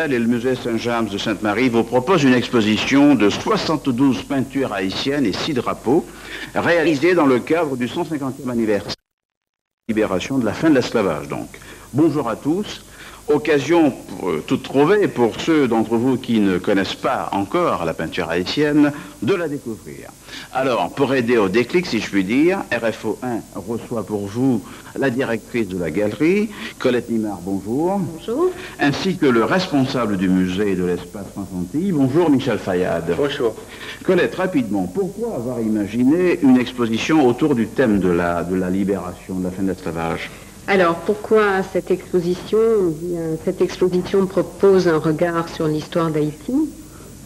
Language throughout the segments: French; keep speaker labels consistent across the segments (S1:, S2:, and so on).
S1: Et le musée Saint-James de Sainte-Marie vous propose une exposition de 72 peintures haïtiennes et 6 drapeaux réalisées dans le cadre du 150e anniversaire de la libération de la fin de l'esclavage. Donc, bonjour à tous. Occasion toute trouvée pour ceux d'entre vous qui ne connaissent pas encore la peinture haïtienne de la découvrir. Alors, pour aider au déclic, si je puis dire, RFO 1 reçoit pour vous la directrice de la galerie, Colette Nimard, bonjour.
S2: Bonjour.
S1: Ainsi que le responsable du musée de l'espace Françantilles, bonjour Michel Fayad.
S3: Bonjour.
S1: Colette, rapidement, pourquoi avoir imaginé une exposition autour du thème de la libération, de la fin de l'esclavage ?
S2: Alors, pourquoi cette exposition? Cette exposition propose un regard sur l'histoire d'Haïti,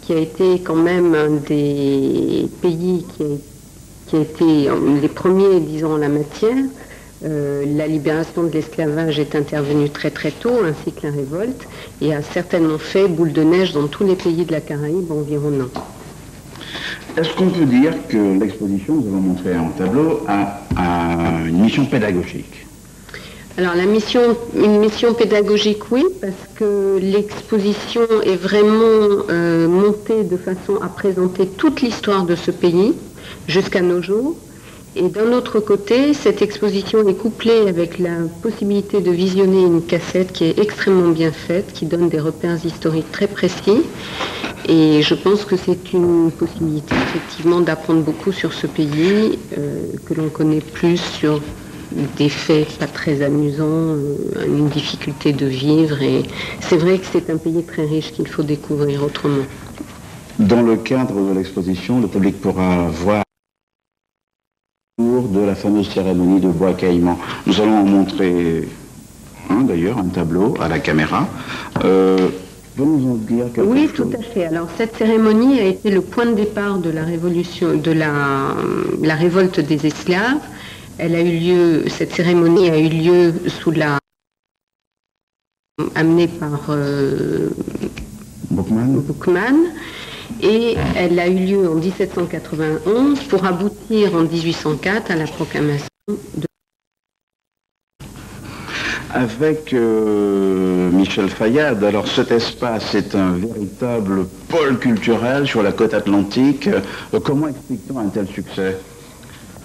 S2: qui a été quand même un des pays qui a été les premiers, disons, en la matière. La libération de l'esclavage est intervenue très très tôt, ainsi que la révolte, et a certainement fait boule de neige dans tous les pays de la Caraïbe environnant.
S1: Est-ce qu'on peut dire que l'exposition, nous allons montrer en tableau, a une mission pédagogique ?
S2: Alors une mission pédagogique, oui, parce que l'exposition est vraiment montée de façon à présenter toute l'histoire de ce pays jusqu'à nos jours. Et d'un autre côté, cette exposition est couplée avec la possibilité de visionner une cassette qui est extrêmement bien faite, qui donne des repères historiques très précis. Et je pense que c'est une possibilité effectivement d'apprendre beaucoup sur ce pays, que l'on connaît plus sur des faits pas très amusants, une difficulté de vivre, et c'est vrai que c'est un pays très riche qu'il faut découvrir autrement.
S1: Dans le cadre de l'exposition, le public pourra voir de la fameuse cérémonie de bois caïman. Nous allons en montrer d'ailleurs, un tableau à la caméra. Vous nous en dire quelque chose ?
S2: Oui, tout à fait. Alors cette cérémonie a été le point de départ de la révolution, de la révolte des esclaves. Cette cérémonie a eu lieu amenée par Boukman, et elle a eu lieu en 1791 pour aboutir en 1804 à la proclamation de...
S1: Avec Michel Fayad, alors cet espace est un véritable pôle culturel sur la côte atlantique. Comment explique-t-on un tel succès ?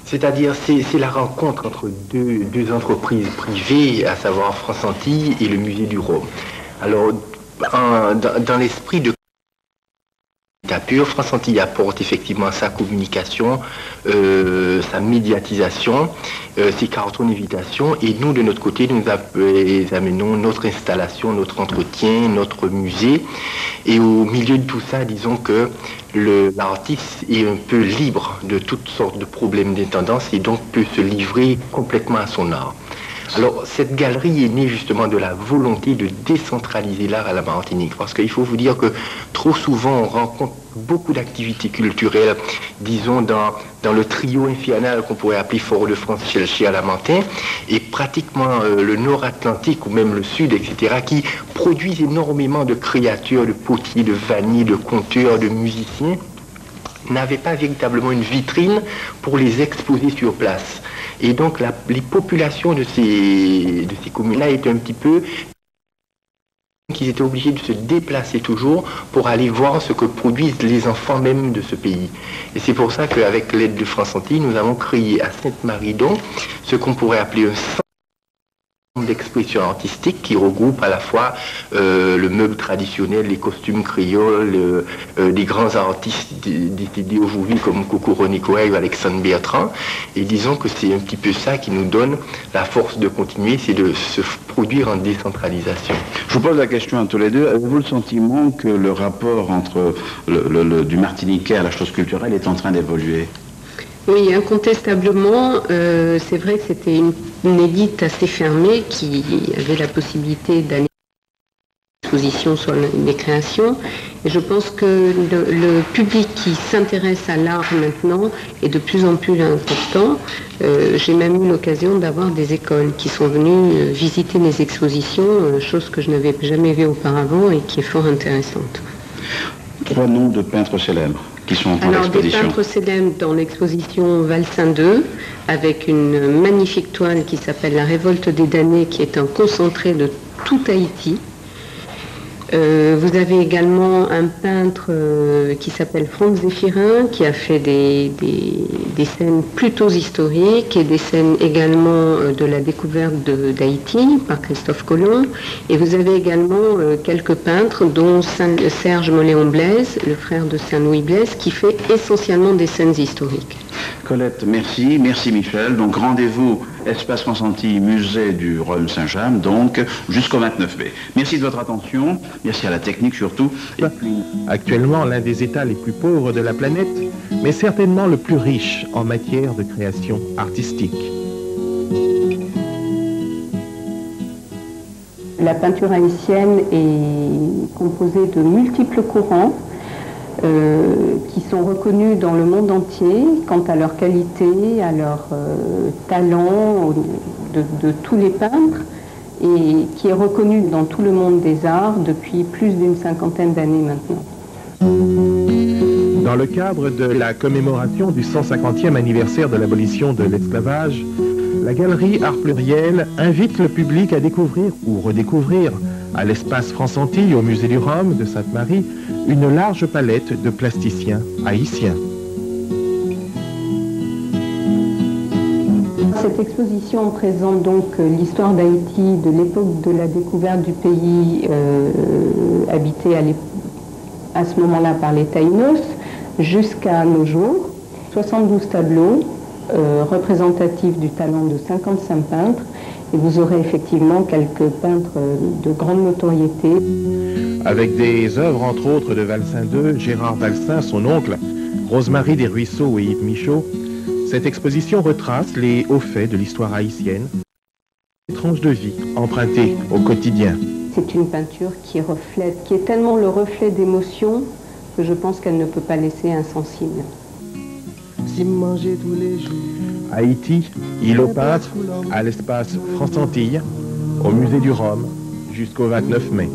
S3: C'est-à-dire, c'est la rencontre entre deux entreprises privées, à savoir Françantilles et le musée du Rhum. Alors, dans l'esprit de pure, Françantilles apporte effectivement sa communication, sa médiatisation, ses cartons d'invitation, et nous, de notre côté, nous amenons notre installation, notre entretien, notre musée. Et au milieu de tout ça, disons que l'artiste est un peu libre de toutes sortes de problèmes d'intendance et donc peut se livrer complètement à son art. Alors, cette galerie est née justement de la volonté de décentraliser l'art à la Martinique, parce qu'il faut vous dire que trop souvent, on rencontre beaucoup d'activités culturelles, disons, dans le trio infernal qu'on pourrait appeler Fort-de-France, Chelchi à la Mentin, et pratiquement le Nord-Atlantique ou même le Sud, etc., qui produisent énormément de créatures, de potiers, de vanniers, de conteurs, de musiciens, n'avaient pas véritablement une vitrine pour les exposer sur place. Et donc les populations de ces communes-là étaient un petit peu... qu'ils étaient obligés de se déplacer toujours pour aller voir ce que produisent les enfants même de ce pays. Et c'est pour ça qu'avec l'aide de Françantilles, nous avons créé à Sainte-Marie-Dom ce qu'on pourrait appeler un centre d'expression artistique qui regroupe à la fois le meuble traditionnel, les costumes créoles, des grands artistes décédés aujourd'hui comme Coco René Coel ou Alexandre Bertrand. Et disons que c'est un petit peu ça qui nous donne la force de continuer, c'est de se produire en décentralisation.
S1: Je vous pose la question à tous les deux. Avez-vous le sentiment que le rapport entre du Martiniquais à la chose culturelle est en train d'évoluer ?
S2: Oui, incontestablement, c'est vrai que c'était une élite assez fermée qui avait la possibilité d'aller à l'exposition sur les créations. Et je pense que le public qui s'intéresse à l'art maintenant est de plus en plus important. J'ai même eu l'occasion d'avoir des écoles qui sont venues visiter les expositions, chose que je n'avais jamais vue auparavant et qui est fort intéressante.
S1: 3 noms de peintres célèbres qui sont dans l'exposition.
S2: Des peintres célèbres dans l'exposition Valsin 2, avec une magnifique toile qui s'appelle La Révolte des damnés, qui est un concentré de tout Haïti. Vous avez également un peintre qui s'appelle Franz Zéphirin, qui a fait des scènes plutôt historiques et des scènes également de la découverte d'Haïti par Christophe Colomb. Et vous avez également quelques peintres, dont Serge Moléon-Blaise, le frère de Saint-Louis Blaise, qui fait essentiellement des scènes historiques.
S1: Colette, merci. Merci Michel. Donc rendez-vous Espace Consenti, musée du Rhum Saint-James, donc jusqu'au 29 mai. Merci de votre attention. Merci à la technique surtout. Et puis...
S4: Actuellement l'un des États les plus pauvres de la planète, mais certainement le plus riche en matière de création artistique.
S2: La peinture haïtienne est composée de multiples courants qui sont reconnus dans le monde entier quant à leur qualité, à leur talent de tous les peintres, et qui est reconnu dans tout le monde des arts depuis plus d'une cinquantaine d'années maintenant.
S4: Dans le cadre de la commémoration du 150e anniversaire de l'abolition de l'esclavage, la galerie Art Pluriel invite le public à découvrir ou redécouvrir à l'espace France-Antilles au musée du Rhum de Sainte-Marie une large palette de plasticiens haïtiens.
S2: Cette exposition présente donc l'histoire d'Haïti de l'époque de la découverte du pays habité à ce moment-là par les Taïnos jusqu'à nos jours. 72 tableaux représentatifs du talent de 55 peintres, et vous aurez effectivement quelques peintres de grande notoriété.
S4: Avec des œuvres entre autres de Valsin II, Gérard Valsin, son oncle, Rosemary Desruisseaux et Yves Michaud, cette exposition retrace les hauts faits de l'histoire haïtienne, des tranches de vie empruntées au quotidien.
S2: C'est une peinture qui est tellement le reflet d'émotions que je pense qu'elle ne peut pas laisser insensible.
S4: Haïti, île aux peintres, à l'espace France-Antilles, au musée du Rhum, jusqu'au 29 mai.